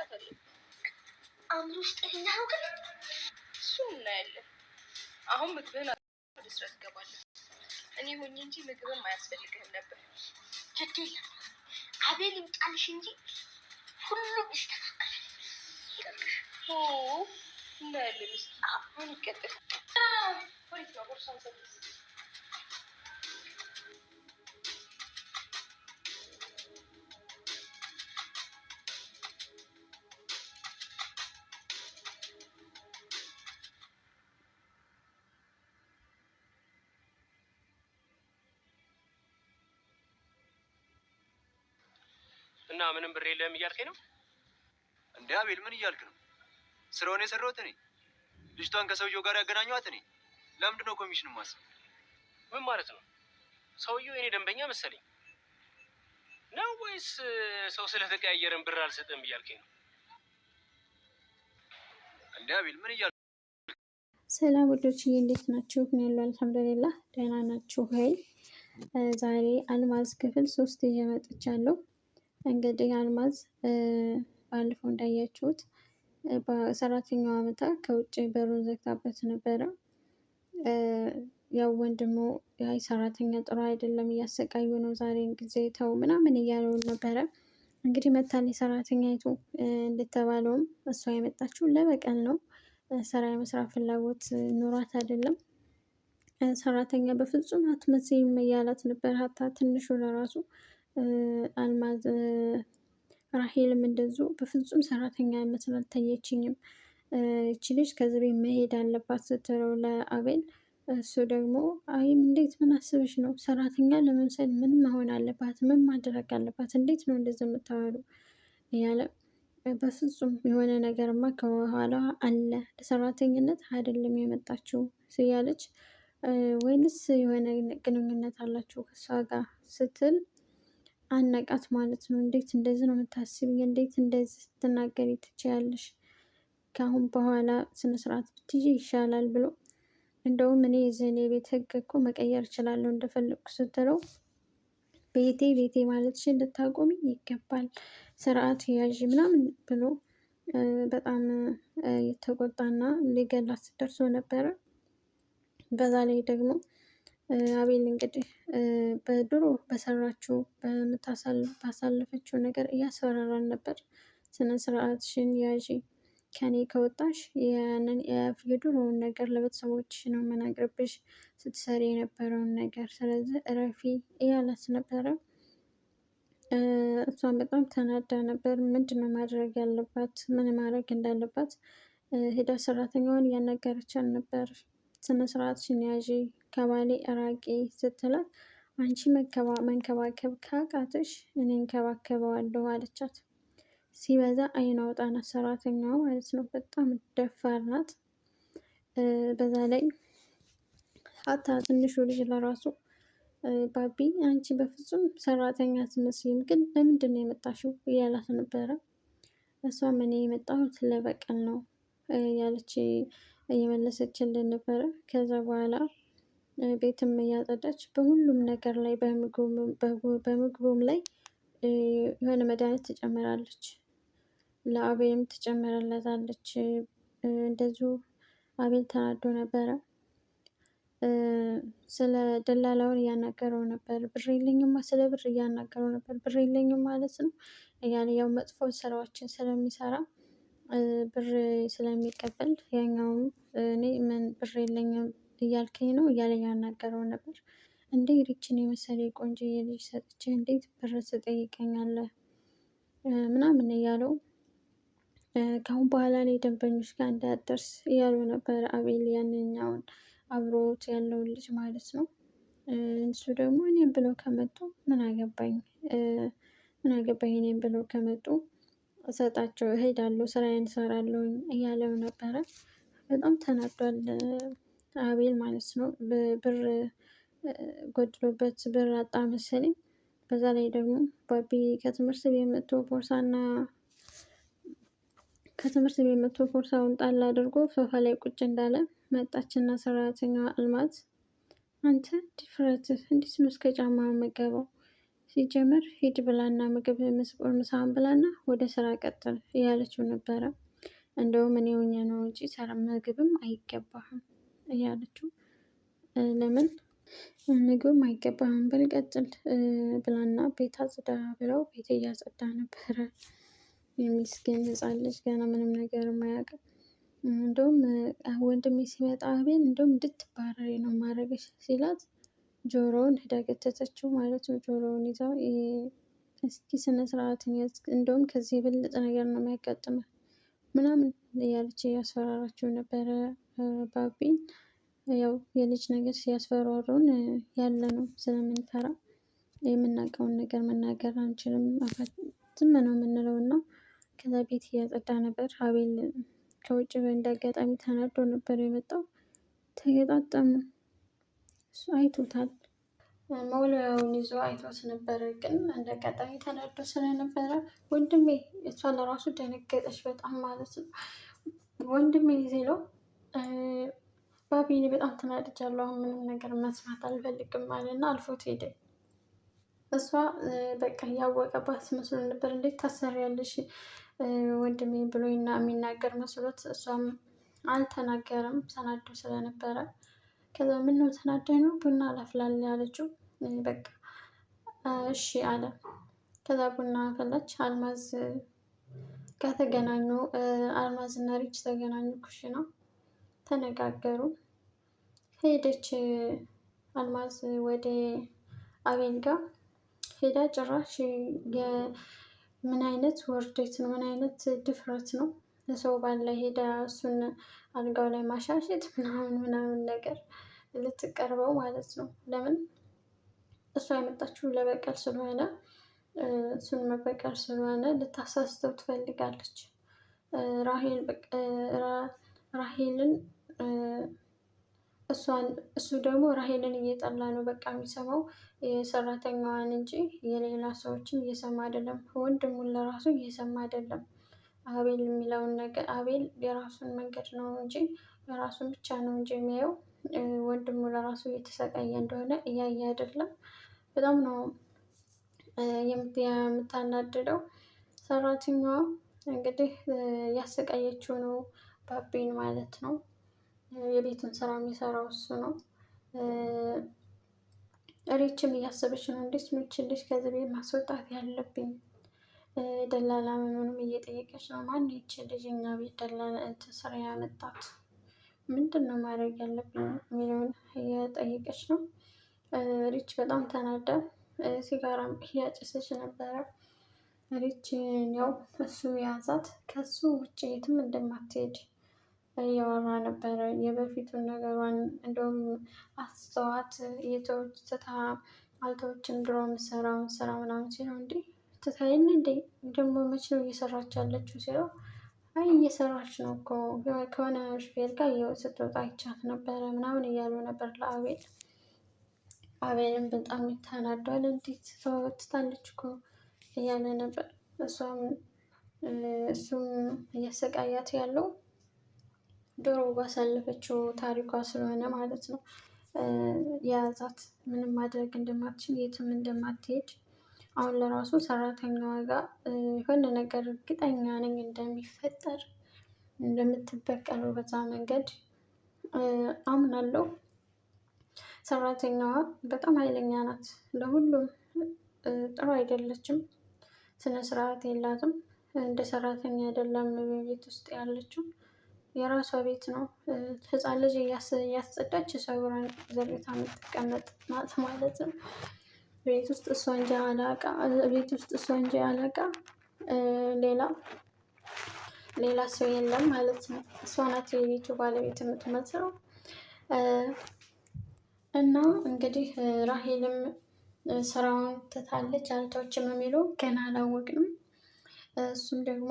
አፈቅራታለሁ። አእምሮሽ ጤነኛ ነው ግን? እሱን እናያለን። አሁን ምግብህን ወደ ስራ ትገባለህ። እኔ ሆኜ እንጂ ምግብም አያስፈልግህም ነበር። ግድ የለም አቤል ይምጣልሽ እንጂ ሁሉም ይስተካከላል። እናያለን። እስኪ አሁን ይቀጥል። ወዴት ነው? ቦርሳውን ሰብስ። እና ምንም ብር የለህም እያልከኝ ነው እንዴ? አቤል ምን እያልክ ነው? ስራውን የሰራሁት እኔ፣ ልጅቷን ከሰውየው ጋር ያገናኘኋት እኔ። ለምንድን ነው ኮሚሽን ማስብ? ምን ማለት ነው? ሰውየው የኔ ደንበኛ መሰለኝ ነው ወይስ ሰው ስለተቀያየረን ብር አልሰጥም እያልከኝ ነው? እንዴ አቤል ምን እያልክ? ሰላም ወዶችዬ እንዴት ናችሁ? እኔ ያለው አልሐምዱሊላህ ደህና ናችሁ? ሀይ ዛሬ አልማዝ ክፍል 3 ይዤ መጥቻለሁ። እንግዲህ አልማዝ ባለፈው እንዳያችሁት በሰራተኛዋ መታ ከውጭ በሩን ዘግታበት ነበረ። ያው ወንድሙ ያይ ሰራተኛ ጥሩ አይደለም እያሰቃዩ ነው፣ ዛሬን ጊዜ ተው ምናምን እያለው ነበረ። እንግዲህ መታለች ሰራተኛይቱ። እንደተባለውም እሷ የመጣችው ለበቀል ነው። ስራ የመስራት ፍላጎት ኑሯት አይደለም። ሰራተኛ በፍጹም አትመስይም እያላት ነበር። ሀታ ትንሹ ለራሱ አልማዝ ራሄልም እንደዚሁ በፍጹም ሰራተኛ መስል አልታየችኝም፣ ይቺ ልጅ ከዚህ ቤት መሄድ አለባት ስትለው ለአቤል፣ እሱ ደግሞ አይም እንዴት ምን አስበሽ ነው? ሰራተኛ ለመምሰል ምን መሆን አለባት? ምን ማድረግ አለባት? እንዴት ነው እንደዚህ የምታወሩ? እያለ በፍጹም የሆነ ነገርማ ከኋላ አለ፣ ለሰራተኝነት አይደለም የመጣችው ስያለች፣ ወይንስ የሆነ ግንኙነት አላችሁ ከሷ ጋር ስትል አነቃት ማለት ነው። እንዴት እንደዚህ ነው የምታስቢኝ? እንዴት እንደዚህ ስትናገሪ ትችያለሽ? ከአሁን በኋላ ስነስርዓት ብትይዥ ይሻላል ብሎ እንደውም እኔ የዚህን የቤት ህግ እኮ መቀየር እችላለሁ እንደፈለግኩ ስትለው፣ ቤቴ ማለትሽን ልታቆሚ ይገባል፣ ስርዓት ያዥ ምናምን ብሎ በጣም የተቆጣና ሊገላት ደርሶ ነበረ። በዛ ላይ ደግሞ አቤል እንግዲህ በድሮ በሰራችው ባሳለፈችው ነገር እያስፈራራን ነበር። ስነ ስርዓትሽን ያዢ፣ ከኔ ከወጣሽ ያንን የድሮውን ነገር ለቤተሰቦች ነው የምነግርብሽ፣ ስትሰሪ የነበረውን ነገር፣ ስለዚህ እረፊ እያላት ነበረ። እሷን በጣም ተናዳ ነበር። ምንድን ነው ማድረግ ያለባት? ምን ማድረግ እንዳለባት ሄዳ ሰራተኛዋን እያናገረቻት ነበር። ስነ ስርዓትሽን ያዢ፣ ከባሌ እራቂ ስትላት፣ አንቺ መንከባከብ ካቃትሽ እኔ እንከባከበዋለሁ አለቻት። ሲበዛ አይን አውጣ ናት ሰራተኛዋ ማለት ነው። በጣም ደፋር ናት። በዛ ላይ ሀታ ትንሹ ልጅ ለራሱ ባቢ አንቺ በፍጹም ሰራተኛ አትመስይም፣ ግን ለምንድን ነው የመጣሽው እያላት ነበረ። እሷም እኔ የመጣሁት ለበቀል ነው ያለች እየመለሰችልን ነበረ። ከዛ በኋላ ቤትም እያጸዳች በሁሉም ነገር ላይ በምግቡም ላይ የሆነ መድኃኒት ትጨምራለች፣ ለአቤልም ትጨምርለታለች። እንደዚሁ አቤል ተናዶ ነበረ። ስለ ደላላውን እያናገረው ነበር። ብር የለኝማ፣ ስለ ብር እያናገረው ነበር። ብር የለኝም ማለት ነው እያለ ያው መጥፎ ስራዎችን ስለሚሰራ ብር ስለሚቀበል ያኛውም እኔ ምን ብር የለኝም እያልከኝ ነው እያለ ያናገረው ነበር። እንዴ ሪችን የመሰለ ቆንጆ የልጅ ሰጥቼ እንዴት ብር ትጠይቀኛለህ ምናምን እያለው ከአሁን በኋላ ላይ ደንበኞች ጋር እንዳያደርስ እያሉ ነበር አቤል፣ ያንኛውን አብሮት ያለውን ልጅ ማለት ነው። እሱ ደግሞ እኔም ብለው ከመጡ ምን አገባኝ እኔም ብለው ከመጡ እሰጣቸው እሄዳለሁ፣ ስራዬን እሰራለሁ እያለው ነበረ። በጣም ተናዷል አቤል ማለት ነው። ብር ጎድሎበት ብር አጣ መሰለኝ። በዛ ላይ ደግሞ ባቢ ከትምህርት ቤት መጥቶ ቦርሳውን ጣል አድርጎ ሶፋ ላይ ቁጭ እንዳለ መጣችና ሰራተኛዋ አልማዝ፣ አንተ ድፍረትህ እንዴት ነው እስከ ጫማ መገባው ሲጀምር ሂድ ብላና ምግብ ምሳህን ብላና ወደ ስራ ቀጥል እያለችው ነበረ። እንደውም እኔ ሆኜ ነው እንጂ ሰራ ምግብም አይገባህም እያለችው ለምን ምግብም አይገባህም በል ቀጥል ብላና ቤት አጽዳ ብለው ቤት እያጸዳ ነበረ። የሚስኪን ሕፃን ልጅ ገና ምንም ነገር የማያውቅም። እንደውም ወንድሜ ሲመጣ አቤል እንደውም እንድትባረሪ ነው ማድረግሽ ሲላት ጆሮውን ሄዳ ገተተችው ማለት ነው። ጆሮውን ይዛው እስኪ ስነ ስርዓትን ያዝ፣ እንደውም ከዚህ የበለጠ ነገር ነው የሚያጋጥመው ምናምን እያለች እያስፈራራችው ነበረ ባቢን። ያው የልጅ ነገር ሲያስፈራሩን ያለ ነው ስለምንፈራ የምናውቀውን ነገር መናገር አንችልም። ዝም ነው የምንለው እና ከዛ ቤት እያጸዳ ነበር። አቤል ከውጭ እንደ አጋጣሚ ተናዶ ነበር የመጣው። ተገጣጠሙ። እሱ አይቶታል። መውለያውን ይዞ አይቶት ነበረ፣ ግን እንደ አጋጣሚ ተናዶ ስለነበረ ወንድሜ እሷ ለራሱ ደነገጠች በጣም ማለት ነው። ወንድሜ ሲለው ባቢኔ በጣም ተናድጃለሁ፣ አሁን ምንም ነገር መስማት አልፈልግም አለና አልፎት ሄደ። እሷ በቃ እያወቀባት መስሎ ነበር። እንዴት ታሰሪያለሽ ወንድሜ ብሎ የሚናገር መስሎት እሷም አልተናገረም ተናዶ ስለነበረ። ከዛ ምነው ተናደ ነው ቡና ላፍላል ያለችው። በቃ እሺ አለ። ከዛ ቡና ፈላች። አልማዝ ጋር ተገናኙ። አልማዝ እና ሪች ተገናኙ ኩሽና ተነጋገሩ። ሄደች አልማዝ ወደ አቤል ጋር ሄዳ ጭራሽ ምን አይነት ውርደት ነው? ምን አይነት ድፍረት ነው? ሰው ባለ ሄዳ እሱን አልጋው ላይ ማሻሸት ምናምን ነገር ልትቀርበው ማለት ነው። ለምን እሷ የመጣችው ለበቀል ስለሆነ እሱን መበቀል ስለሆነ ልታሳስተው ትፈልጋለች። ራሄልን እሱ ደግሞ ራሄልን እየጠላ ነው በቃ የሚሰማው የሰራተኛዋን እንጂ የሌላ ሰዎችን እየሰማ አይደለም። ወንድሙን ለራሱ እየሰማ አይደለም። አቤል የሚለውን ነገር አቤል የራሱን መንገድ ነው እንጂ የራሱን ብቻ ነው እንጂ የሚያየው ወንድሙ ለራሱ እየተሰቃየ እንደሆነ እያየ አይደለም። በጣም ነው የምታናድደው። ሰራተኛዋ እንግዲህ ያሰቃየችው ነው ባቢን ማለት ነው። የቤቱን ስራ የሚሰራው እሱ ነው። ሪችም እያሰበች ነው፣ እንዴት ነው ይችን ልጅ ከዚህ ቤት ማስወጣት ያለብኝ? ደላላ ምንም እየጠየቀች ነው። ማን ይችን ልጅ እኛ ቤት ደላላ ስራ ያመጣት? ምንድን ነው ማድረግ ያለብኝ የሚለውን እየጠየቀች ነው። ሪች በጣም ተናዳ ሲጋራም እያጨሰች ነበረ። ሪች ያው እሱ ያዛት፣ ከሱ ውጭ የትም እንደማትሄድ እያወራ ነበረ። የበፊቱን ነገሯን እንደውም አስተዋት የተወች ትታ አልተዎችም ድሮ የምሰራውን ስራ ምናምን ሲለው እንዴ ትታይን እንዴ ደግሞ መች ነው እየሰራች ያለችው ሲለው አይ እየሰራች ነው እኮ ከሆነ ሹፌር ጋር ስትወጣ አይቻት ነበረ ምናምን እያሉ ነበር ለአቤል። አቤልም በጣም ተናዷል። እንዴት ትታለች እኮ እያለ ነበር። እሱም እያሰቃያት ያለው ድሮ ባሳለፈችው ታሪኳ ስለሆነ ማለት ነው። የያዛት ምንም ማድረግ እንደማትችል የትም እንደማትሄድ አሁን ለራሱ ሰራተኛዋ ጋር የሆነ ነገር እርግጠኛ ነኝ እንደሚፈጠር እንደምትበቀለው በዛ መንገድ አምናለሁ። ሰራተኛዋ በጣም ኃይለኛ ናት። ለሁሉም ጥሩ አይደለችም። ስነ ስርዓት የላትም። እንደ ሰራተኛ አይደለም ቤት ውስጥ ያለችው። የራሷ ቤት ነው። ህፃን ልጅ እያስጸዳች ሰውራን ዘርታ የምትቀመጥ ናት ማለት ነው። ቤት ውስጥ እሷ እንጂ አለቃ ሌላ ሰው የለም ማለት ነው። እሷ ናት የቤቱ ባለቤት የምትመስለው። እና እንግዲህ ራሄልም ስራውን ትታለች አልተወችም የሚለው ገና አላወቅንም። እሱም ደግሞ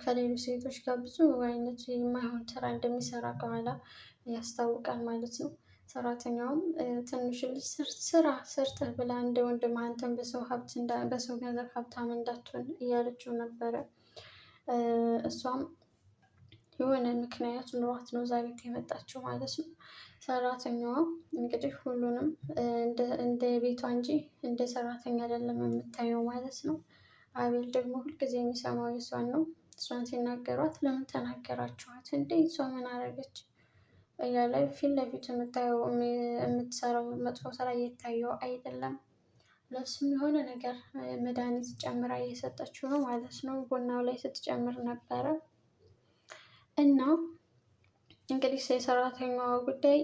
ከሌሎች ሴቶች ጋር ብዙ አይነት የማይሆን ስራ እንደሚሰራ ከኋላ ያስታውቃል ማለት ነው። ሰራተኛውም ትንሽ ልጅ ስራ ሰርተህ ብላ እንደ ወንድም አንተን በሰው ገንዘብ ሀብታም እንዳትሆን እያለችው ነበረ። እሷም የሆነ ምክንያት ኑሯት ነው እዛ ቤት የመጣችው ማለት ነው። ሰራተኛዋ እንግዲህ ሁሉንም እንደ ቤቷ እንጂ እንደ ሰራተኛ አይደለም የምታየው ማለት ነው። አቤል ደግሞ ሁልጊዜ የሚሰማው የሷን ነው። እሷን ሲናገሯት ለምን ተናገራችኋት እንዴ? እሷ ምን አደረገች እያለ ፊት ለፊት የምታየው የምትሰራው መጥፎ ስራ እየታየው አይደለም። ለሱም የሆነ ነገር መድኃኒት ጨምራ እየሰጠችው ነው ማለት ነው። ቡናው ላይ ስትጨምር ነበረ እና እንግዲህ የሰራተኛዋ ጉዳይ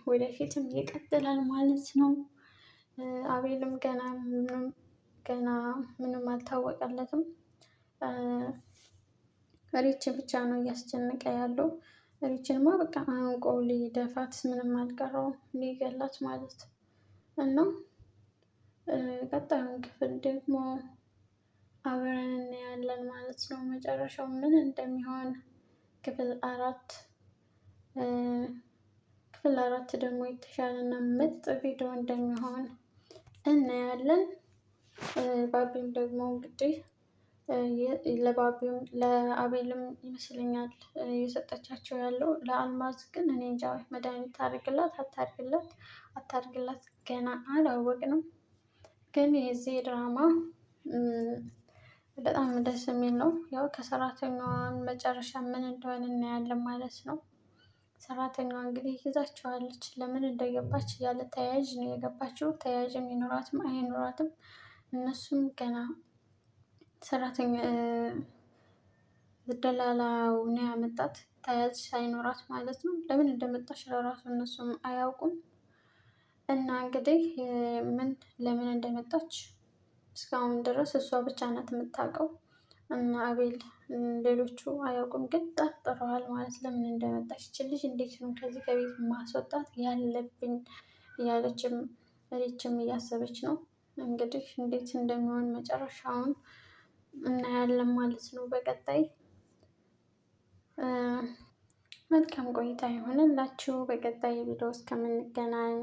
ወደፊትም ይቀጥላል ማለት ነው። አቤልም ገና ምንም አልታወቀለትም። ሪች ብቻ ነው እያስጨነቀ ያለው። ሪችንማ በቃ አንቆ ሊደፋት ምንም አልቀረውም ሊገላት ማለት እና ቀጣዩን ክፍል ደግሞ አብረን እናያለን ማለት ነው። መጨረሻው ምን እንደሚሆን ክፍል አራት ደግሞ የተሻለ እና ምርጥ ቪዲዮ እንደሚሆን እናያለን። ባቢም ደግሞ እንግዲህ ለአቤልም ይመስለኛል እየሰጠቻቸው ያለው ለአልማዝ ግን እኔ እንጃ መድኃኒት አታርግላት ገና አላወቅንም። ግን የዚህ ድራማ በጣም ደስ የሚል ነው። ያው ከሰራተኛዋን መጨረሻ ምን እንደሆነ እናያለን ማለት ነው። ሰራተኛዋ እንግዲህ ይዛቸዋለች። ለምን እንደገባች ያለ ተያያዥ ነው የገባችው። ተያያዥም ይኖራትም አይኖራትም እነሱም ገና ሰራተኛ ደላላው ነው ያመጣት ተያያዥ ሳይኖራት ማለት ነው። ለምን እንደመጣች ለራሱ እነሱም አያውቁም። እና እንግዲህ ለምን እንደመጣች እስካሁን ድረስ እሷ ብቻ ናት የምታውቀው እና አቤል ሌሎቹ አያውቁም፣ ግን ጠርጥረዋል ማለት ለምን እንደመጣች ይች ልጅ እንዴት ነው ከዚህ ከቤት ማስወጣት ያለብኝ እያለችም ሪችም እያሰበች ነው። እንግዲህ እንዴት እንደሚሆን መጨረሻውን እናያለን ማለት ነው። በቀጣይ መልካም ቆይታ ይሆንላችሁ። በቀጣይ ቪዲዮ እስከምንገናኝ